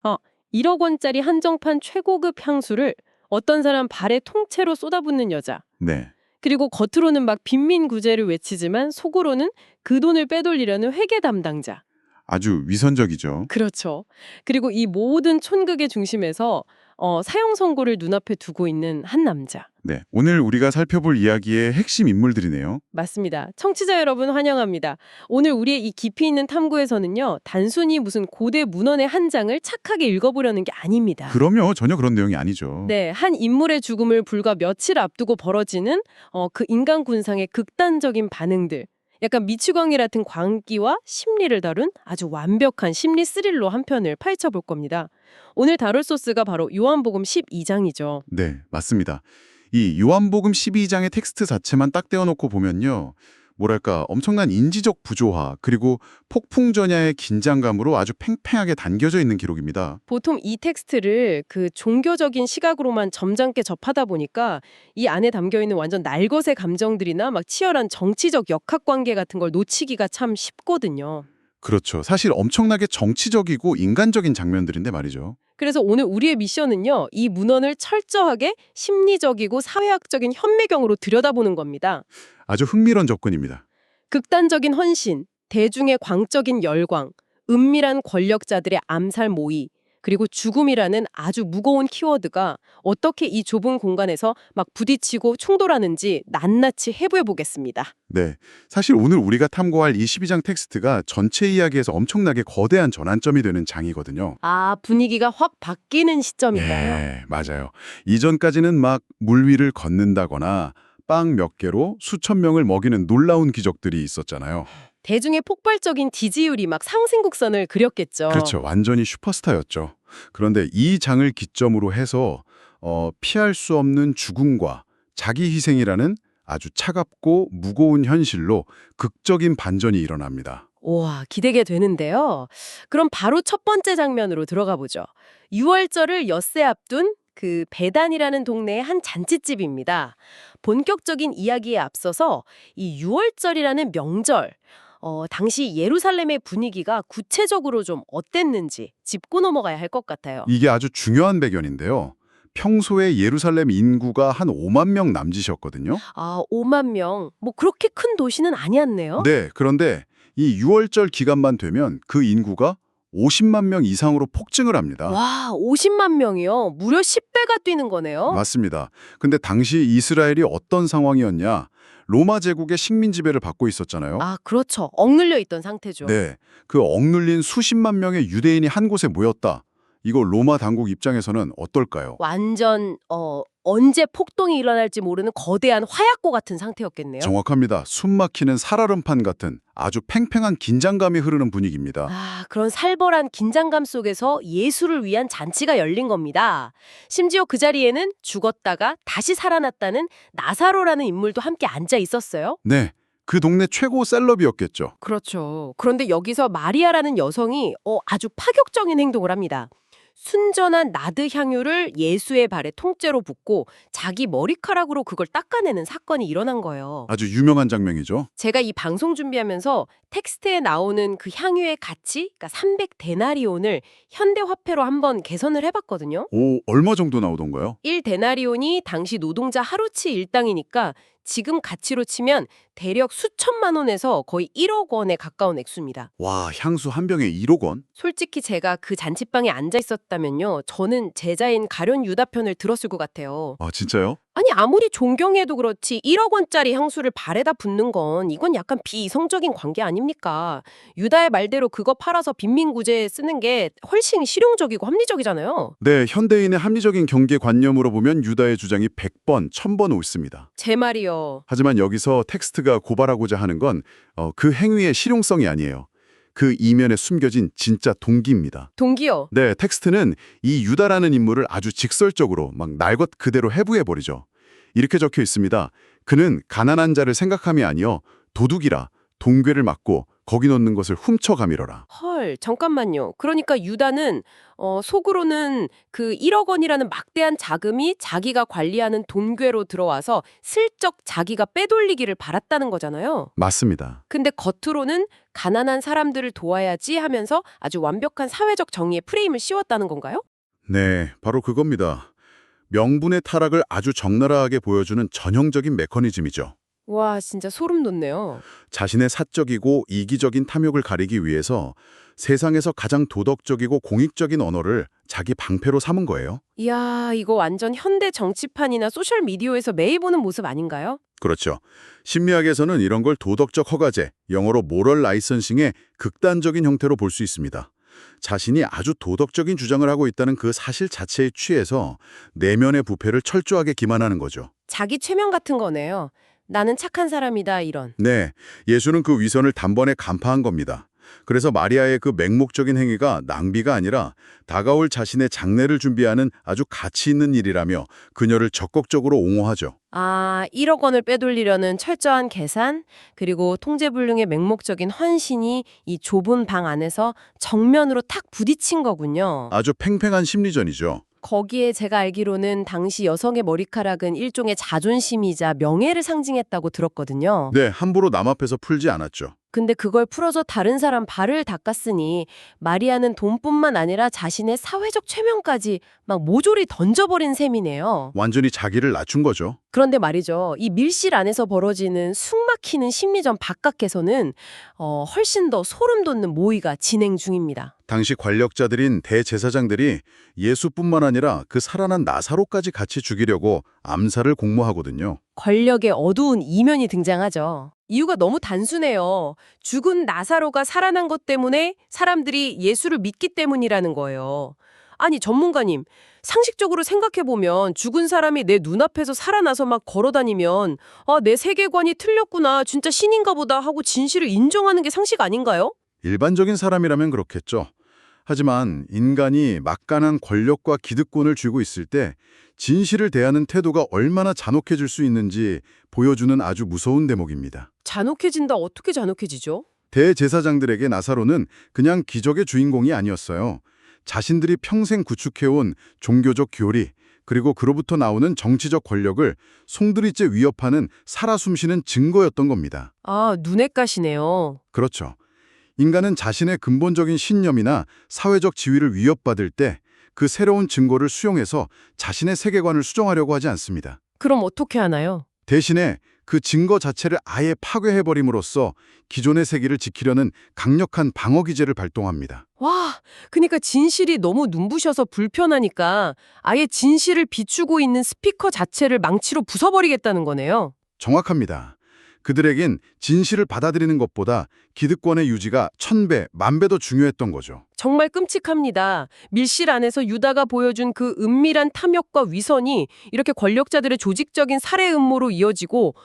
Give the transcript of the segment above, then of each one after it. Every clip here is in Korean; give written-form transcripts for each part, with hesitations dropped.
어, 1억 원짜리 한정판 최고급 향수를 어떤 사람 발에 통째로 쏟아붓는 여자. 네. 그리고 겉으로는 막 빈민구제를 외치지만 속으로는 그 돈을 빼돌리려는 회계 담당자. 아주 위선적이죠. 그렇죠. 그리고 이 모든 촌극의 중심에서 사형 선고를 눈앞에 두고 있는 한 남자. 네. 오늘 우리가 살펴볼 이야기의 핵심 인물들이네요. 맞습니다. 청취자 여러분 환영합니다. 오늘 우리의 이 깊이 있는 탐구에서는요. 단순히 무슨 고대 문헌의 한 장을 착하게 읽어보려는 게 아닙니다. 그럼요. 전혀 그런 내용이 아니죠. 네, 한 인물의 죽음을 불과 며칠 앞두고 벌어지는 그 인간 군상의 극단적인 반응들. 약간 미추광이 같은 광기와 심리를 다룬 아주 완벽한 심리 스릴러 한 편을 파헤쳐 볼 겁니다. 오늘 다룰 소스가 바로 요한복음 12장이죠. 네, 맞습니다. 이 요한복음 12장의 텍스트 자체만 딱 떼어놓고 보면요. 뭐랄까 엄청난 인지적 부조화 그리고 폭풍전야의 긴장감으로 아주 팽팽하게 담겨져 있는 기록입니다. 보통 이 텍스트를 그 종교적인 시각으로만 점잖게 접하다 보니까 이 안에 담겨 있는 완전 날것의 감정들이나 막 치열한 정치적 역학관계 같은 걸 놓치기가 참 쉽거든요. 그렇죠. 사실 엄청나게 정치적이고 인간적인 장면들인데 말이죠. 그래서 오늘 우리의 미션은요. 이 문헌을 철저하게 심리적이고 사회학적인 현미경으로 들여다보는 겁니다. 아주 흥미로운 접근입니다. 극단적인 헌신, 대중의 광적인 열광, 은밀한 권력자들의 암살 모의, 그리고 죽음이라는 아주 무거운 키워드가 어떻게 이 좁은 공간에서 막 부딪히고 충돌하는지 낱낱이 해부해 보겠습니다. 네. 사실 오늘 우리가 탐구할 이 12장 텍스트가 전체 이야기에서 엄청나게 거대한 전환점이 되는 장이거든요. 아, 분위기가 확 바뀌는 시점인가요? 네, 맞아요. 이전까지는 막 물 위를 걷는다거나 빵 몇 개로 수천 명을 먹이는 놀라운 기적들이 있었잖아요. 대중의 폭발적인 지지율이 막 상승곡선을 그렸겠죠. 그렇죠. 완전히 슈퍼스타였죠. 그런데 이 장을 기점으로 해서 피할 수 없는 죽음과 자기 희생이라는 아주 차갑고 무거운 현실로 극적인 반전이 일어납니다. 우와, 기대게 되는데요. 그럼 바로 첫 번째 장면으로 들어가 보죠. 6월절을 엿새 앞둔 그 베단이라는 동네의 한 잔칫집입니다. 본격적인 이야기에 앞서서 이 6월절이라는 명절, 당시 예루살렘의 분위기가 구체적으로 좀 어땠는지 짚고 넘어가야 할 것 같아요. 이게 아주 중요한 배경인데요. 평소에 예루살렘 인구가 한 5만 명 남짓이었거든요. 아, 5만 명. 뭐 그렇게 큰 도시는 아니었네요. 네, 그런데 이 6월절 기간만 되면 그 인구가 50만 명 이상으로 폭증을 합니다. 와, 50만 명이요. 무려 10배가 뛰는 거네요. 맞습니다. 근데 당시 이스라엘이 어떤 상황이었냐? 로마 제국의 식민 지배를 받고 있었잖아요. 아, 그렇죠. 억눌려 있던 상태죠. 네, 그 억눌린 수십만 명의 유대인이 한 곳에 모였다. 이거 로마 당국 입장에서는 어떨까요? 완전 언제 폭동이 일어날지 모르는 거대한 화약고 같은 상태였겠네요. 정확합니다. 숨막히는 살얼음판 같은 아주 팽팽한 긴장감이 흐르는 분위기입니다. 아, 그런 살벌한 긴장감 속에서 예수를 위한 잔치가 열린 겁니다. 심지어 그 자리에는 죽었다가 다시 살아났다는 나사로라는 인물도 함께 앉아 있었어요. 네, 그 동네 최고 셀럽이었겠죠. 그렇죠. 그런데 여기서 마리아라는 여성이 아주 파격적인 행동을 합니다. 순전한 나드 향유를 예수의 발에 통째로 붓고 자기 머리카락으로 그걸 닦아내는 사건이 일어난 거예요. 아주 유명한 장면이죠. 제가 이 방송 준비하면서 텍스트에 나오는 그 향유의 가치, 그러니까 300데나리온을 현대 화폐로 한번 계산을 해봤거든요. 오, 얼마 정도 나오던가요? 1데나리온이 당시 노동자 하루치 일당이니까 지금 가치로 치면 대략 수천만 원에서 거의 1억 원에 가까운 액수입니다. 와, 향수 한 병에 1억 원? 솔직히 제가 그 잔치방에 앉아 있었다면요. 저는 제자인 가룟 유다 편을 들었을 것 같아요. 아, 진짜요? 아니 아무리 존경해도 그렇지 1억 원짜리 향수를 발에다 붓는 건 이건 약간 비이성적인 관계 아닙니까? 유다의 말대로 그거 팔아서 빈민구제에 쓰는 게 훨씬 실용적이고 합리적이잖아요. 네, 현대인의 합리적인 경제관념으로 보면 유다의 주장이 100번, 1000번 옳습니다. 제 말이요. 하지만 여기서 텍스트가 고발하고자 하는 건 그 행위의 실용성이 아니에요. 그 이면에 숨겨진 진짜 동기입니다. 동기요. 네, 텍스트는 이 유다라는 인물을 아주 직설적으로 막 날 것 그대로 해부해버리죠. 이렇게 적혀 있습니다. 그는 가난한 자를 생각함이 아니여 도둑이라 동괴를 맞고 거기 넣는 것을 훔쳐가 밀어라. 헐, 잠깐만요. 그러니까 유다는 속으로는 그 1억 원이라는 막대한 자금이 자기가 관리하는 돈괴로 들어와서 슬쩍 자기가 빼돌리기를 바랐다는 거잖아요. 맞습니다. 근데 겉으로는 가난한 사람들을 도와야지 하면서 아주 완벽한 사회적 정의의 프레임을 씌웠다는 건가요? 네, 바로 그겁니다. 명분의 타락을 아주 적나라하게 보여주는 전형적인 메커니즘이죠. 와, 진짜 소름 돋네요. 자신의 사적이고 이기적인 탐욕을 가리기 위해서 세상에서 가장 도덕적이고 공익적인 언어를 자기 방패로 삼은 거예요. 이야, 이거 완전 현대 정치판이나 소셜미디어에서 매일 보는 모습 아닌가요? 그렇죠. 심리학에서는 이런 걸 도덕적 허가제, 영어로 모럴 라이선싱의 극단적인 형태로 볼 수 있습니다. 자신이 아주 도덕적인 주장을 하고 있다는 그 사실 자체에 취해서 내면의 부패를 철저하게 기만하는 거죠. 자기 최면 같은 거네요. 나는 착한 사람이다, 이런. 네, 예수는 그 위선을 단번에 간파한 겁니다. 그래서 마리아의 그 맹목적인 행위가 낭비가 아니라 다가올 자신의 장례를 준비하는 아주 가치 있는 일이라며 그녀를 적극적으로 옹호하죠. 아, 1억 원을 빼돌리려는 철저한 계산, 그리고 통제불능의 맹목적인 헌신이 이 좁은 방 안에서 정면으로 탁 부딪힌 거군요. 아주 팽팽한 심리전이죠. 거기에 제가 알기로는 당시 여성의 머리카락은 일종의 자존심이자 명예를 상징했다고 들었거든요. 네, 함부로 남 앞에서 풀지 않았죠. 근데 그걸 풀어서 다른 사람 발을 닦았으니 마리아는 돈뿐만 아니라 자신의 사회적 최면까지 막 모조리 던져버린 셈이네요. 완전히 자기를 낮춘 거죠. 그런데 말이죠. 이 밀실 안에서 벌어지는 숨막히는 심리전 바깥에서는 훨씬 더 소름 돋는 모의가 진행 중입니다. 당시 권력자들인 대제사장들이 예수뿐만 아니라 그 살아난 나사로까지 같이 죽이려고 암살을 공모하거든요. 권력의 어두운 이면이 등장하죠. 이유가 너무 단순해요. 죽은 나사로가 살아난 것 때문에 사람들이 예수를 믿기 때문이라는 거예요. 아니, 전문가님, 상식적으로 생각해보면 죽은 사람이 내 눈앞에서 살아나서 막 걸어다니면 아, 내 세계관이 틀렸구나, 진짜 신인가 보다 하고 진실을 인정하는 게 상식 아닌가요? 일반적인 사람이라면 그렇겠죠. 하지만 인간이 막강한 권력과 기득권을 쥐고 있을 때 진실을 대하는 태도가 얼마나 잔혹해질 수 있는지 보여주는 아주 무서운 대목입니다. 잔혹해진다. 어떻게 잔혹해지죠? 대제사장들에게 나사로는 그냥 기적의 주인공이 아니었어요. 자신들이 평생 구축해온 종교적 교리, 그리고 그로부터 나오는 정치적 권력을 송두리째 위협하는 살아 숨쉬는 증거였던 겁니다. 아, 눈에 까시네요. 그렇죠. 인간은 자신의 근본적인 신념이나 사회적 지위를 위협받을 때 그 새로운 증거를 수용해서 자신의 세계관을 수정하려고 하지 않습니다. 그럼 어떻게 하나요? 대신에 그 증거 자체를 아예 파괴해버림으로써 기존의 세계를 지키려는 강력한 방어 기제를 발동합니다. 와, 그러니까 진실이 너무 눈부셔서 불편하니까 아예 진실을 비추고 있는 스피커 자체를 망치로 부숴버리겠다는 거네요. 정확합니다. 그들에겐 진실을 받아들이는 것보다 기득권의 유지가 1000배, 10,000배 더 중요했던 거죠. 정말 끔찍합니다. 밀실 안에서 유다가 보여준 그 은밀한 탐욕과 위선이 이렇게 권력자들의 조직적인 살해 음모로 이어지고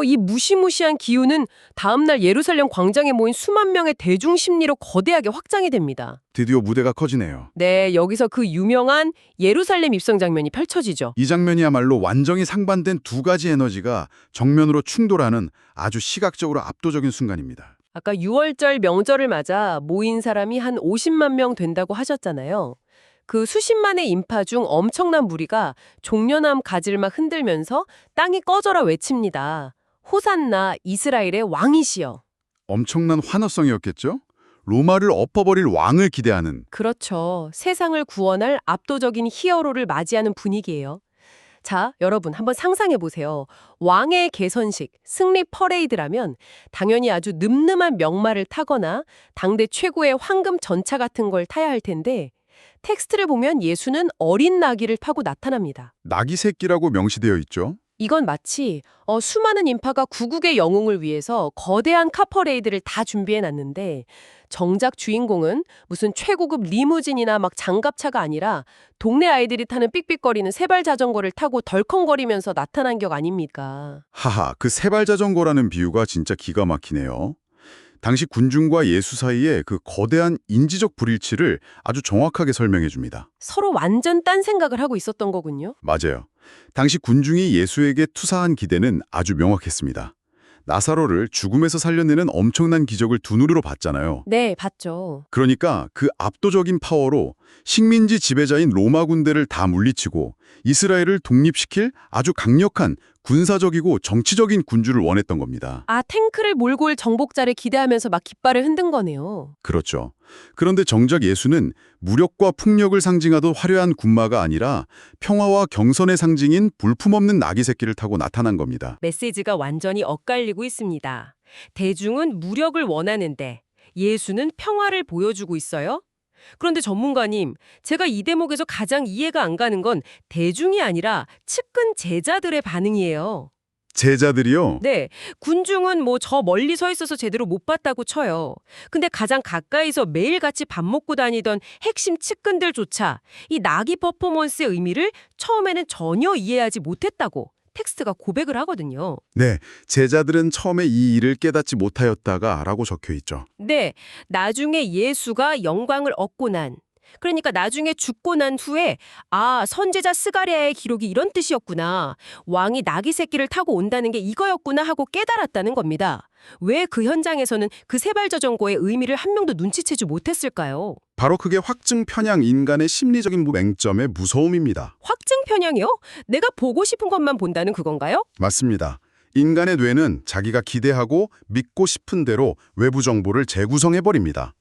이 무시무시한 기운은 다음날 예루살렘 광장에 모인 수만 명의 대중 심리로 거대하게 확장이 됩니다. 드디어 무대가 커지네요. 네, 여기서 그 유명한 예루살렘 입성 장면이 펼쳐지죠. 이 장면이야말로 완전히 상반된 두 가지 에너지가 정면으로 충돌하는 아주 시각적으로 압도적인 순간입니다. 아까 6월절 명절을 맞아 모인 사람이 한 50만 명 된다고 하셨잖아요. 그 수십만의 인파 중 엄청난 무리가 종려나무 가지를 막 흔들면서 땅이 꺼져라 외칩니다. 호산나 이스라엘의 왕이시여. 엄청난 환호성이었겠죠? 로마를 엎어버릴 왕을 기대하는. 그렇죠. 세상을 구원할 압도적인 히어로를 맞이하는 분위기예요. 자, 여러분 한번 상상해 보세요. 왕의 개선식, 승리 퍼레이드라면 당연히 아주 늠름한 명마를 타거나 당대 최고의 황금 전차 같은 걸 타야 할 텐데 텍스트를 보면 예수는 어린 나귀를 타고 나타납니다. 낙이 새끼라고 명시되어 있죠. 이건 마치 수많은 인파가 구국의 영웅을 위해서 거대한 카퍼레이드를 다 준비해놨는데 정작 주인공은 무슨 최고급 리무진이나 막 장갑차가 아니라 동네 아이들이 타는 삑삑거리는 세발 자전거를 타고 덜컹거리면서 나타난 격 아닙니까? 하하, 그 세발 자전거라는 비유가 진짜 기가 막히네요. 당시 군중과 예수 사이의 그 거대한 인지적 불일치를 아주 정확하게 설명해 줍니다. 서로 완전 딴 생각을 하고 있었던 거군요. 맞아요. 당시 군중이 예수에게 투사한 기대는 아주 명확했습니다. 나사로를 죽음에서 살려내는 엄청난 기적을 두 눈으로 봤잖아요. 네, 봤죠. 그러니까 그 압도적인 파워로 식민지 지배자인 로마 군대를 다 물리치고 이스라엘을 독립시킬 아주 강력한 군사적이고 정치적인 군주를 원했던 겁니다. 아, 탱크를 몰고 올 정복자를 기대하면서 막 깃발을 흔든 거네요. 그렇죠. 그런데 정작 예수는 무력과 폭력을 상징하던 화려한 군마가 아니라 평화와 경선의 상징인 볼품없는 나귀 새끼를 타고 나타난 겁니다. 메시지가 완전히 엇갈리고 있습니다. 대중은 무력을 원하는데 예수는 평화를 보여주고 있어요? 그런데 전문가님, 제가 이 대목에서 가장 이해가 안 가는 건 대중이 아니라 측근 제자들의 반응이에요. 제자들이요? 네, 군중은 뭐 저 멀리 서 있어서 제대로 못 봤다고 쳐요. 근데 가장 가까이서 매일 같이 밥 먹고 다니던 핵심 측근들조차 이 나기 퍼포먼스의 의미를 처음에는 전혀 이해하지 못했다고 텍스트가 고백을 하거든요. 네, 제자들은 처음에 이 일을 깨닫지 못하였다가 라고 적혀 있죠. 네, 나중에 예수가 영광을 얻고 그러니까 나중에 죽고 난 후에 아, 선지자 스가랴의 기록이 이런 뜻이었구나. 왕이 나귀 새끼를 타고 온다는 게 이거였구나 하고 깨달았다는 겁니다. 왜 그 현장에서는 그 세발자전거의 의미를 한 명도 눈치채지 못했을까요? 바로 그게 확증 편향 인간의 심리적인 맹점의 무서움입니다. 확증 편향이요? 내가 보고 싶은 것만 본다는 그건가요? 맞습니다. 인간의 뇌는 자기가 기대하고 믿고 싶은 대로 외부 정보를 재구성해버립니다.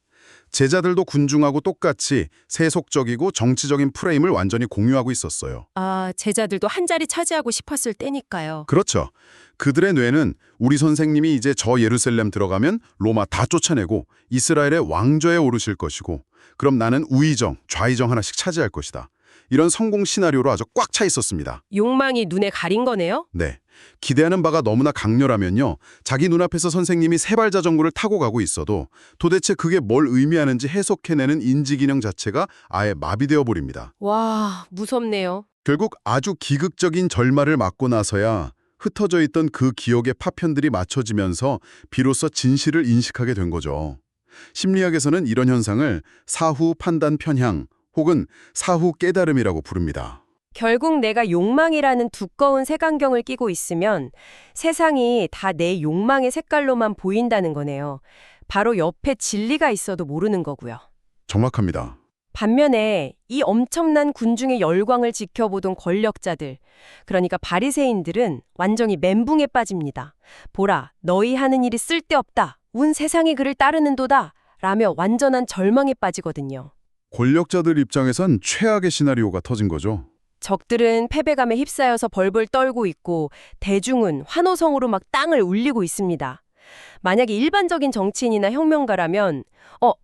제자들도 군중하고 똑같이 세속적이고 정치적인 프레임을 완전히 공유하고 있었어요. 아, 제자들도 한 자리 차지하고 싶었을 때니까요. 그렇죠. 그들의 뇌는 우리 선생님이 이제 저 예루살렘 들어가면 로마 다 쫓아내고 이스라엘의 왕좌에 오르실 것이고 그럼 나는 우의정, 좌의정 하나씩 차지할 것이다. 이런 성공 시나리오로 아주 꽉 차 있었습니다. 욕망이 눈에 가린 거네요? 네. 기대하는 바가 너무나 강렬하면요. 자기 눈앞에서 선생님이 세발자전거를 타고 가고 있어도 도대체 그게 뭘 의미하는지 해석해내는 인지기능 자체가 아예 마비되어 버립니다. 와, 무섭네요. 결국 아주 기극적인 절말을 맞고 나서야 흩어져 있던 그 기억의 파편들이 맞춰지면서 비로소 진실을 인식하게 된 거죠. 심리학에서는 이런 현상을 사후 판단 편향 혹은 사후 깨달음이라고 부릅니다. 결국 내가 욕망이라는 두꺼운 색안경을 끼고 있으면 세상이 다 내 욕망의 색깔로만 보인다는 거네요. 바로 옆에 진리가 있어도 모르는 거고요. 정확합니다. 반면에 이 엄청난 군중의 열광을 지켜보던 권력자들, 그러니까 바리새인들은 완전히 멘붕에 빠집니다. 보라, 너희 하는 일이 쓸데없다. 온 세상이 그를 따르는도다. 라며 완전한 절망에 빠지거든요. 권력자들 입장에선 최악의 시나리오가 터진 거죠. 적들은 패배감에 휩싸여서 벌벌 떨고 있고 대중은 환호성으로 막 땅을 울리고 있습니다. 만약에 일반적인 정치인이나 혁명가라면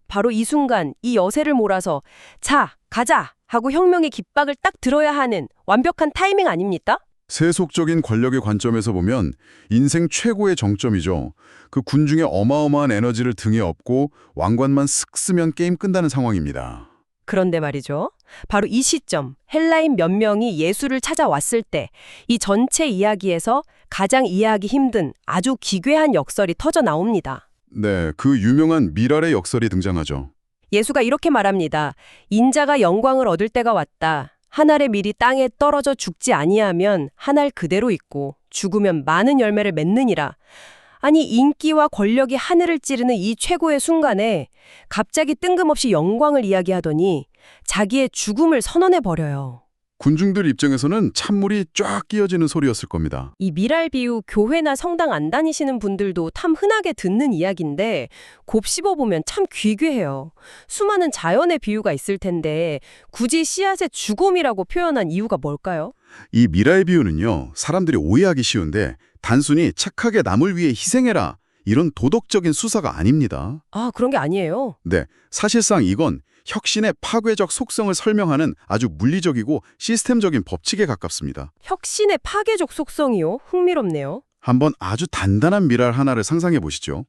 바로 이 순간 이 여세를 몰아서 자, 가자 하고 혁명의 깃박을 딱 들어야 하는 완벽한 타이밍 아닙니까? 세속적인 권력의 관점에서 보면 인생 최고의 정점이죠. 그 군중의 어마어마한 에너지를 등에 업고 왕관만 쓱 쓰면 게임 끝나는 상황입니다. 그런데 말이죠. 바로 이 시점, 헬라인 몇 명이 예수를 찾아왔을 때 이 전체 이야기에서 가장 이해하기 힘든 아주 기괴한 역설이 터져 나옵니다. 네, 그 유명한 미랄의 역설이 등장하죠. 예수가 이렇게 말합니다. 인자가 영광을 얻을 때가 왔다. 한 알의 밀이 땅에 떨어져 죽지 아니하면 한 알 그대로 있고 죽으면 많은 열매를 맺느니라. 아니 인기와 권력이 하늘을 찌르는 이 최고의 순간에 갑자기 뜬금없이 영광을 이야기하더니 자기의 죽음을 선언해버려요. 군중들 입장에서는 찬물이 쫙 끼어지는 소리였을 겁니다. 이 미랄 비유 교회나 성당 안 다니시는 분들도 참 흔하게 듣는 이야기인데 곱씹어보면 참 귀괴해요. 수많은 자연의 비유가 있을 텐데 굳이 씨앗의 죽음이라고 표현한 이유가 뭘까요? 이 미랄 비유는요, 사람들이 오해하기 쉬운데 단순히 착하게 남을 위해 희생해라 이런 도덕적인 수사가 아닙니다. 아, 그런 게 아니에요. 네, 사실상 이건 혁신의 파괴적 속성을 설명하는 아주 물리적이고 시스템적인 법칙에 가깝습니다. 혁신의 파괴적 속성이요? 흥미롭네요. 한번 아주 단단한 미랄 하나를 상상해 보시죠.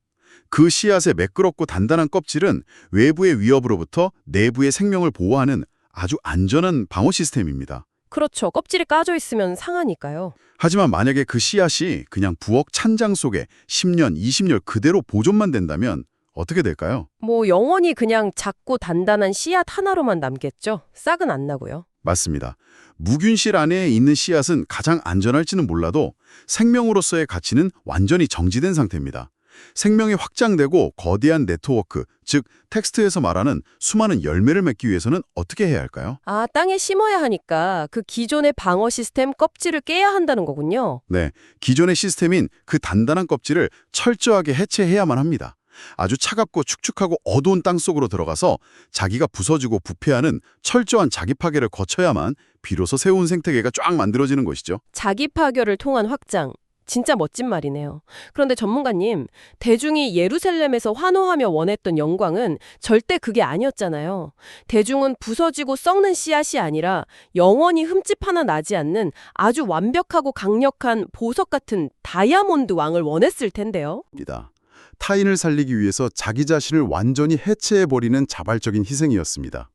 그 씨앗의 매끄럽고 단단한 껍질은 외부의 위협으로부터 내부의 생명을 보호하는 아주 안전한 방어 시스템입니다. 그렇죠. 껍질이 까져 있으면 상하니까요. 하지만 만약에 그 씨앗이 그냥 부엌 찬장 속에 10년, 20년 그대로 보존만 된다면 어떻게 될까요? 뭐 영원히 그냥 작고 단단한 씨앗 하나로만 남겠죠. 싹은 안 나고요. 맞습니다. 무균실 안에 있는 씨앗은 가장 안전할지는 몰라도 생명으로서의 가치는 완전히 정지된 상태입니다. 생명이 확장되고 거대한 네트워크, 즉 텍스트에서 말하는 수많은 열매를 맺기 위해서는 어떻게 해야 할까요? 아, 땅에 심어야 하니까 그 기존의 방어 시스템 껍질을 깨야 한다는 거군요. 네, 기존의 시스템인 그 단단한 껍질을 철저하게 해체해야만 합니다. 아주 차갑고 축축하고 어두운 땅 속으로 들어가서 자기가 부서지고 부패하는 철저한 자기 파괴를 거쳐야만 비로소 새로운 생태계가 쫙 만들어지는 것이죠. 자기 파괴를 통한 확장. 진짜 멋진 말이네요. 그런데 전문가님, 대중이 예루살렘에서 환호하며 원했던 영광은 절대 그게 아니었잖아요. 대중은 부서지고 썩는 씨앗이 아니라 영원히 흠집 하나 나지 않는 아주 완벽하고 강력한 보석 같은 다이아몬드 왕을 원했을 텐데요. 입니다. 타인을 살리기 위해서 자기 자신을 완전히 해체해버리는 자발적인 희생이었습니다.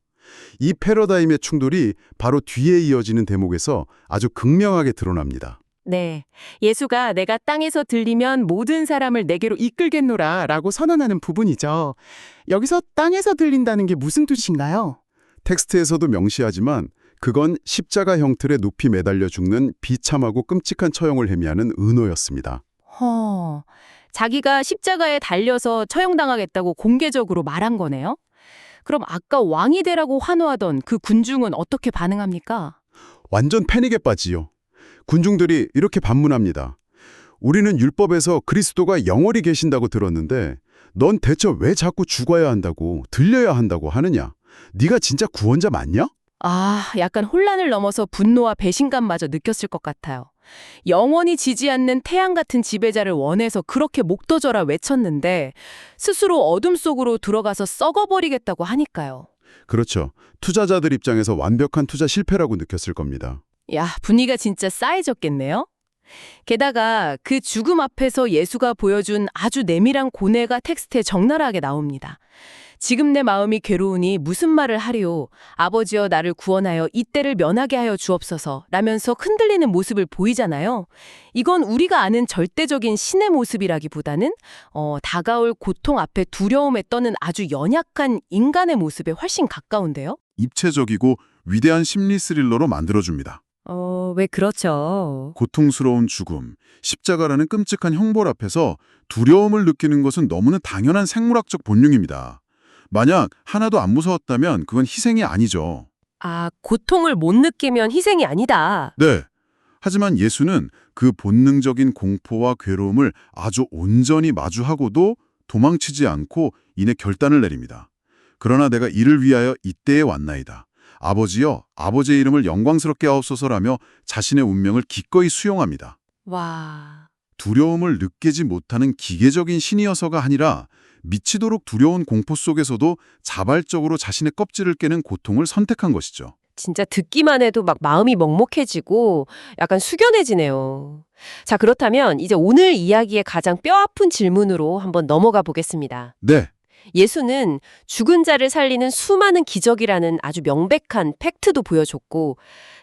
이 패러다임의 충돌이 바로 뒤에 이어지는 대목에서 아주 극명하게 드러납니다. 네, 예수가 내가 땅에서 들리면 모든 사람을 내게로 이끌겠노라 라고 선언하는 부분이죠. 여기서 땅에서 들린다는 게 무슨 뜻인가요? 텍스트에서도 명시하지만 그건 십자가 형틀에 높이 매달려 죽는 비참하고 끔찍한 처형을 의미하는 은호였습니다. 자기가 십자가에 달려서 처형당하겠다고 공개적으로 말한 거네요? 그럼 아까 왕이 되라고 환호하던 그 군중은 어떻게 반응합니까? 완전 패닉에 빠지요. 군중들이 이렇게 반문합니다. 우리는 율법에서 그리스도가 영원히 계신다고 들었는데 넌 대체 왜 자꾸 죽어야 한다고, 들려야 한다고 하느냐? 네가 진짜 구원자 맞냐? 아, 약간 혼란을 넘어서 분노와 배신감마저 느꼈을 것 같아요. 영원히 지지 않는 태양 같은 지배자를 원해서 그렇게 목도져라 외쳤는데 스스로 어둠 속으로 들어가서 썩어버리겠다고 하니까요. 그렇죠. 투자자들 입장에서 완벽한 투자 실패라고 느꼈을 겁니다. 야, 분위기가 진짜 싸해졌겠네요? 게다가 그 죽음 앞에서 예수가 보여준 아주 내밀한 고뇌가 텍스트에 적나라하게 나옵니다. 지금 내 마음이 괴로우니 무슨 말을 하리오. 아버지여 나를 구원하여 이때를 면하게 하여 주옵소서 라면서 흔들리는 모습을 보이잖아요. 이건 우리가 아는 절대적인 신의 모습이라기보다는 다가올 고통 앞에 두려움에 떠는 아주 연약한 인간의 모습에 훨씬 가까운데요. 입체적이고 위대한 심리 스릴러로 만들어줍니다. 왜 그렇죠? 고통스러운 죽음, 십자가라는 끔찍한 형벌 앞에서 두려움을 느끼는 것은 너무나 당연한 생물학적 본능입니다. 만약 하나도 안 무서웠다면 그건 희생이 아니죠. 아, 고통을 못 느끼면 희생이 아니다. 네. 하지만 예수는 그 본능적인 공포와 괴로움을 아주 온전히 마주하고도 도망치지 않고 이내 결단을 내립니다. 그러나 내가 이를 위하여 이때에 왔나이다. 아버지여, 아버지의 이름을 영광스럽게 하옵소서라며 자신의 운명을 기꺼이 수용합니다. 와. 두려움을 느끼지 못하는 기계적인 신이어서가 아니라 미치도록 두려운 공포 속에서도 자발적으로 자신의 껍질을 깨는 고통을 선택한 것이죠. 진짜 듣기만 해도 막 마음이 먹먹해지고 약간 숙연해지네요. 자, 그렇다면 이제 오늘 이야기의 가장 뼈아픈 질문으로 한번 넘어가 보겠습니다. 네, 예수는 죽은 자를 살리는 수많은 기적이라는 아주 명백한 팩트도 보여줬고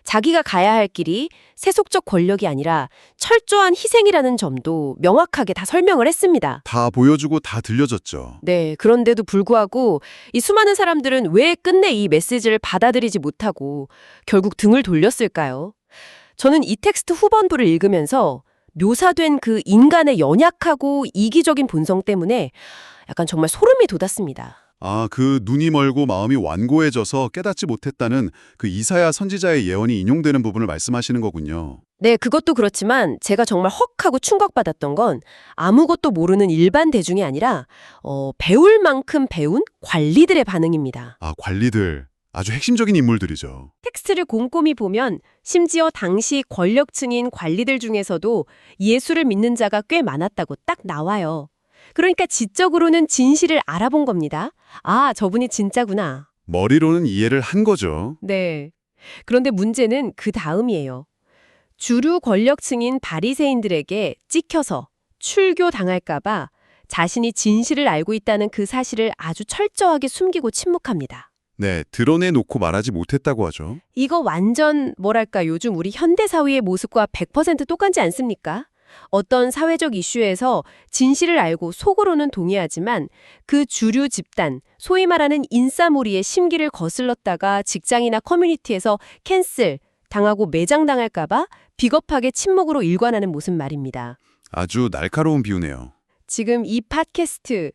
자기가 가야 할 길이 세속적 권력이 아니라 철저한 희생이라는 점도 명확하게 다 설명을 했습니다. 다 보여주고 다 들려졌죠. 네, 그런데도 불구하고 이 수많은 사람들은 왜 끝내 이 메시지를 받아들이지 못하고 결국 등을 돌렸을까요? 저는 이 텍스트 후반부를 읽으면서 묘사된 그 인간의 연약하고 이기적인 본성 때문에 약간 정말 소름이 돋았습니다. 아, 그 눈이 멀고 마음이 완고해져서 깨닫지 못했다는 그 이사야 선지자의 예언이 인용되는 부분을 말씀하시는 거군요. 네, 그것도 그렇지만 제가 정말 헉하고 충격받았던 건 아무것도 모르는 일반 대중이 아니라 배울 만큼 배운 관리들의 반응입니다. 아, 관리들. 아주 핵심적인 인물들이죠. 텍스트를 곰곰이 보면 심지어 당시 권력층인 관리들 중에서도 예수를 믿는 자가 꽤 많았다고 딱 나와요. 그러니까 지적으로는 진실을 알아본 겁니다. 아, 저분이 진짜구나. 머리로는 이해를 한 거죠. 네. 그런데 문제는 그 다음이에요. 주류 권력층인 바리새인들에게 찍혀서 출교당할까 봐 자신이 진실을 알고 있다는 그 사실을 아주 철저하게 숨기고 침묵합니다. 네, 드러내놓고 말하지 못했다고 하죠. 이거 완전 뭐랄까 요즘 우리 현대 사회의 모습과 100% 똑같지 않습니까? 어떤 사회적 이슈에서 진실을 알고 속으로는 동의하지만 그 주류 집단, 소위 말하는 인싸무리의 심기를 거슬렀다가 직장이나 커뮤니티에서 캔슬, 당하고 매장당할까봐 비겁하게 침묵으로 일관하는 모습 말입니다. 아주 날카로운 비유네요. 지금 이 팟캐스트,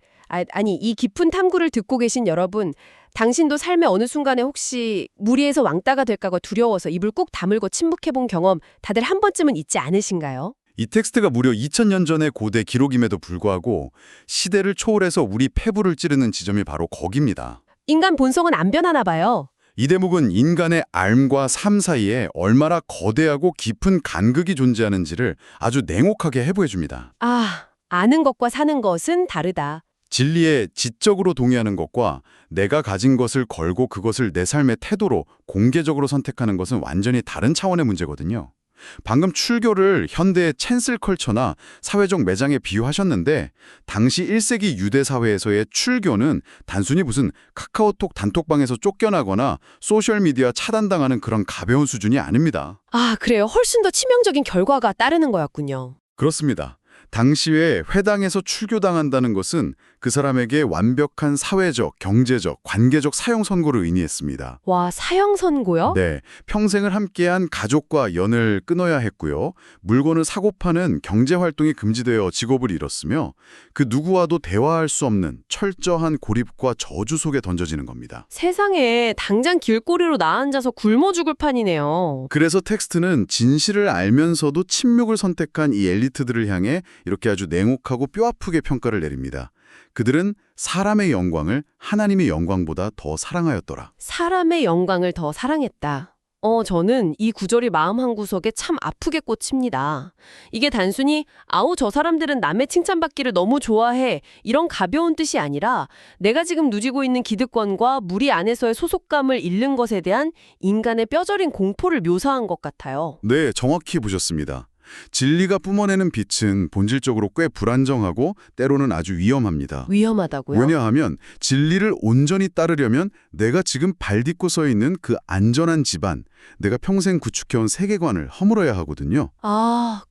이 깊은 탐구를 듣고 계신 여러분, 당신도 삶의 어느 순간에 혹시 무리해서 왕따가 될까가 두려워서 입을 꾹 다물고 침묵해본 경험 다들 한 번쯤은 있지 않으신가요? 이 텍스트가 무려 2000년 전의 고대 기록임에도 불구하고 시대를 초월해서 우리 폐부를 찌르는 지점이 바로 거기입니다. 인간 본성은 안 변하나 봐요. 이 대목은 인간의 삶과 삶 사이에 얼마나 거대하고 깊은 간극이 존재하는지를 아주 냉혹하게 해부해줍니다. 아는 것과 사는 것은 다르다. 진리에 지적으로 동의하는 것과 내가 가진 것을 걸고 그것을 내 삶의 태도로 공개적으로 선택하는 것은 완전히 다른 차원의 문제거든요. 방금 출교를 현대의 캔슬 컬처나 사회적 매장에 비유하셨는데 당시 1세기 유대 사회에서의 출교는 단순히 무슨 카카오톡 단톡방에서 쫓겨나거나 소셜미디어 차단당하는 그런 가벼운 수준이 아닙니다. 그래요. 훨씬 더 치명적인 결과가 따르는 거였군요. 그렇습니다. 당시에 회당에서 출교당한다는 것은 그 사람에게 완벽한 사회적, 경제적, 관계적 사형 선고를 의미했습니다. 와, 사형 선고요? 네, 평생을 함께한 가족과 연을 끊어야 했고요. 물건을 사고 파는 경제 활동이 금지되어 직업을 잃었으며 그 누구와도 대화할 수 없는 철저한 고립과 저주 속에 던져지는 겁니다. 세상에 당장 길거리로 나앉아서 굶어 죽을 판이네요. 그래서 텍스트는 진실을 알면서도 침묵을 선택한 이 엘리트들을 향해 이렇게 아주 냉혹하고 뼈아프게 평가를 내립니다. 그들은 사람의 영광을 하나님의 영광보다 더 사랑하였더라. 사람의 영광을 더 사랑했다. 저는 이 구절이 마음 한구석에 참 아프게 꽂힙니다. 이게 단순히 저 사람들은 남의 칭찬받기를 너무 좋아해 이런 가벼운 뜻이 아니라 내가 지금 누지고 있는 기득권과 무리 안에서의 소속감을 잃는 것에 대한 인간의 뼈저린 공포를 묘사한 것 같아요. 네, 정확히 보셨습니다. 진리가 뿜어내는 빛은 본질적으로 꽤 불안정하고 때로는 아주 위험합니다. 위험하다고요? 왜냐하면 진리를 온전히 따르려면 내가 지금 발 딛고 서 있는 그 안전한 집안, 내가 평생 구축해온 세계관을 허물어야 하거든요.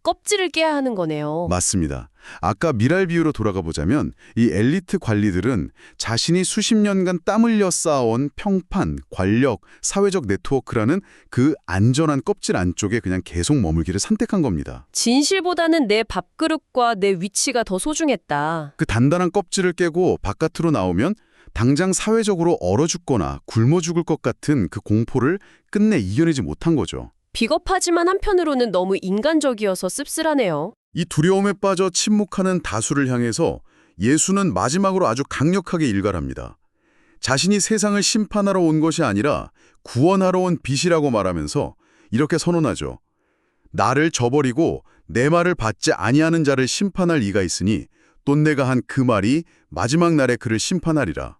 껍질을 깨야 하는 거네요. 맞습니다. 아까 미랄 비유로 돌아가 보자면 이 엘리트 관리들은 자신이 수십 년간 땀 흘려 쌓아온 평판, 권력, 사회적 네트워크라는 그 안전한 껍질 안쪽에 그냥 계속 머물기를 선택한 겁니다. 진실보다는 내 밥그릇과 내 위치가 더 소중했다. 그 단단한 껍질을 깨고 바깥으로 나오면 당장 사회적으로 얼어 죽거나 굶어 죽을 것 같은 그 공포를 끝내 이겨내지 못한 거죠. 비겁하지만 한편으로는 너무 인간적이어서 씁쓸하네요. 이 두려움에 빠져 침묵하는 다수를 향해서 예수는 마지막으로 아주 강력하게 일갈합니다. 자신이 세상을 심판하러 온 것이 아니라 구원하러 온 빛이라고 말하면서 이렇게 선언하죠. 나를 저버리고 내 말을 받지 아니하는 자를 심판할 이가 있으니 또 내가 한 그 말이 마지막 날에 그를 심판하리라.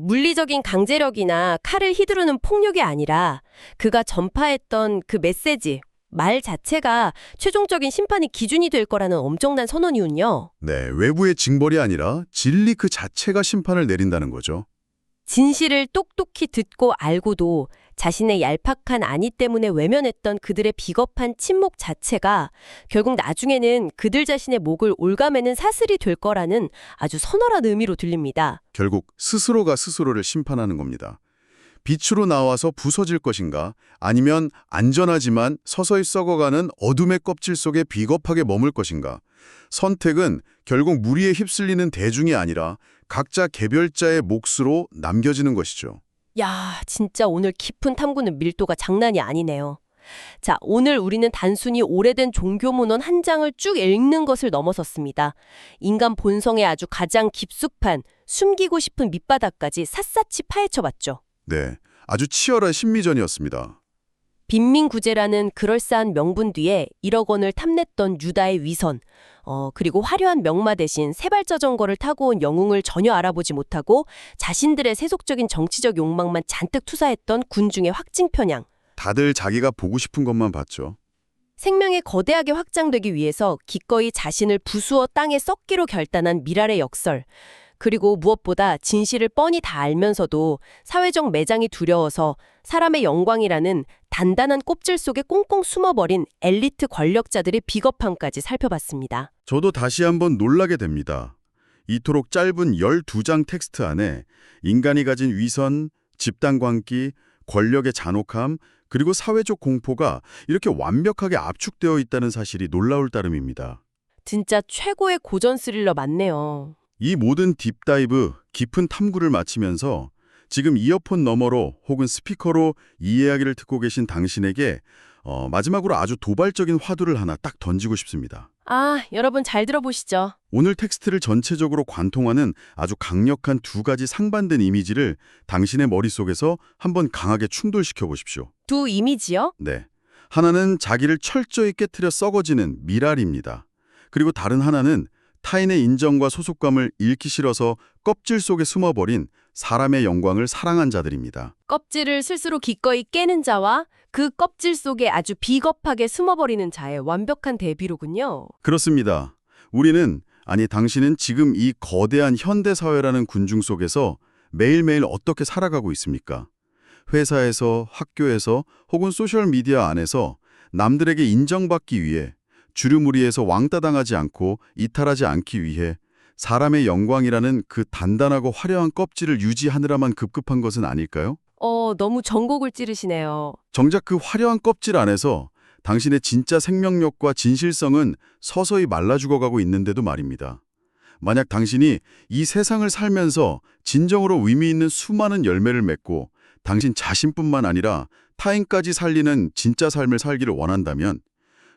물리적인 강제력이나 칼을 휘두르는 폭력이 아니라 그가 전파했던 그 메시지, 말 자체가 최종적인 심판의 기준이 될 거라는 엄청난 선언이군요. 네, 외부의 징벌이 아니라 진리 그 자체가 심판을 내린다는 거죠. 진실을 똑똑히 듣고 알고도 자신의 얄팍한 안위 때문에 외면했던 그들의 비겁한 침묵 자체가 결국 나중에는 그들 자신의 목을 올가매는 사슬이 될 거라는 아주 서늘한 의미로 들립니다. 결국 스스로가 스스로를 심판하는 겁니다. 빛으로 나와서 부서질 것인가 아니면 안전하지만 서서히 썩어가는 어둠의 껍질 속에 비겁하게 머물 것인가. 선택은 결국 무리에 휩쓸리는 대중이 아니라 각자 개별자의 몫으로 남겨지는 것이죠. 야, 진짜 오늘 깊은 탐구는 밀도가 장난이 아니네요. 자, 오늘 우리는 단순히 오래된 종교문헌 한 장을 쭉 읽는 것을 넘어섰습니다. 인간 본성의 아주 가장 깊숙한 숨기고 싶은 밑바닥까지 샅샅이 파헤쳐봤죠. 네, 아주 치열한 심리전이었습니다. 빈민구제라는 그럴싸한 명분 뒤에 1억 원을 탐냈던 유다의 위선, 그리고 화려한 명마 대신 세발자전거를 타고 온 영웅을 전혀 알아보지 못하고 자신들의 세속적인 정치적 욕망만 잔뜩 투사했던 군중의 확증 편향. 다들 자기가 보고 싶은 것만 봤죠. 생명이 거대하게 확장되기 위해서 기꺼이 자신을 부수어 땅에 썩기로 결단한 미랄의 역설. 그리고 무엇보다 진실을 뻔히 다 알면서도 사회적 매장이 두려워서 사람의 영광이라는 단단한 껍질 속에 꽁꽁 숨어버린 엘리트 권력자들의 비겁함까지 살펴봤습니다. 저도 다시 한번 놀라게 됩니다. 이토록 짧은 12장 텍스트 안에 인간이 가진 위선, 집단 광기, 권력의 잔혹함, 그리고 사회적 공포가 이렇게 완벽하게 압축되어 있다는 사실이 놀라울 따름입니다. 진짜 최고의 고전 스릴러 맞네요. 이 모든 딥다이브, 깊은 탐구를 마치면서 지금 이어폰 너머로 혹은 스피커로 이 이야기를 듣고 계신 당신에게 마지막으로 아주 도발적인 화두를 하나 딱 던지고 싶습니다. 여러분 잘 들어보시죠. 오늘 텍스트를 전체적으로 관통하는 아주 강력한 두 가지 상반된 이미지를 당신의 머릿속에서 한번 강하게 충돌시켜 보십시오. 두 이미지요? 네. 하나는 자기를 철저히 깨트려 썩어지는 미랄입니다. 그리고 다른 하나는 타인의 인정과 소속감을 잃기 싫어서 껍질 속에 숨어버린 사람의 영광을 사랑한 자들입니다. 껍질을 스스로 기꺼이 깨는 자와 그 껍질 속에 아주 비겁하게 숨어버리는 자의 완벽한 대비로군요. 그렇습니다. 당신은 지금 이 거대한 현대사회라는 군중 속에서 매일매일 어떻게 살아가고 있습니까? 회사에서, 학교에서, 혹은 소셜미디어 안에서 남들에게 인정받기 위해 주류무리에서 왕따당하지 않고 이탈하지 않기 위해 사람의 영광이라는 그 단단하고 화려한 껍질을 유지하느라만 급급한 것은 아닐까요? 너무 전곡을 찌르시네요. 정작 그 화려한 껍질 안에서 당신의 진짜 생명력과 진실성은 서서히 말라 죽어가고 있는데도 말입니다. 만약 당신이 이 세상을 살면서 진정으로 의미 있는 수많은 열매를 맺고 당신 자신뿐만 아니라 타인까지 살리는 진짜 삶을 살기를 원한다면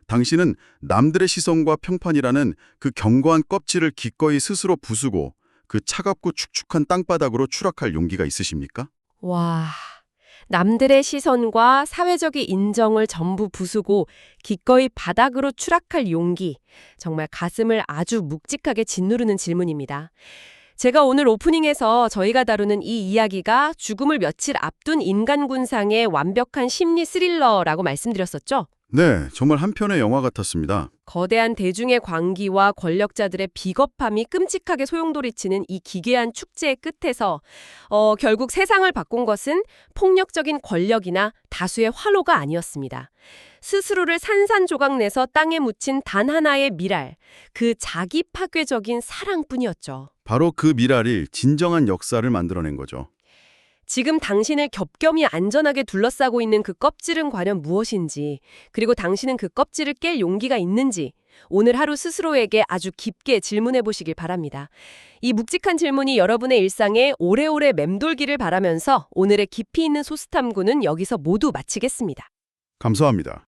당신은 남들의 시선과 평판이라는 그 견고한 껍질을 기꺼이 스스로 부수고 그 차갑고 축축한 땅바닥으로 추락할 용기가 있으십니까? 와, 남들의 시선과 사회적인 인정을 전부 부수고 기꺼이 바닥으로 추락할 용기. 정말 가슴을 아주 묵직하게 짓누르는 질문입니다. 제가 오늘 오프닝에서 저희가 다루는 이 이야기가 죽음을 며칠 앞둔 인간 군상의 완벽한 심리 스릴러라고 말씀드렸었죠? 네, 정말 한 편의 영화 같았습니다. 거대한 대중의 광기와 권력자들의 비겁함이 끔찍하게 소용돌이치는 이 기괴한 축제의 끝에서 결국 세상을 바꾼 것은 폭력적인 권력이나 다수의 화로가 아니었습니다. 스스로를 산산조각내서 땅에 묻힌 단 하나의 미랄, 그 자기 파괴적인 사랑뿐이었죠. 바로 그 미랄이 진정한 역사를 만들어낸 거죠. 지금 당신을 겹겹이 안전하게 둘러싸고 있는 그 껍질은 과연 무엇인지, 그리고 당신은 그 껍질을 깰 용기가 있는지 오늘 하루 스스로에게 아주 깊게 질문해 보시길 바랍니다. 이 묵직한 질문이 여러분의 일상에 오래오래 맴돌기를 바라면서 오늘의 깊이 있는 소스탐구는 여기서 모두 마치겠습니다. 감사합니다.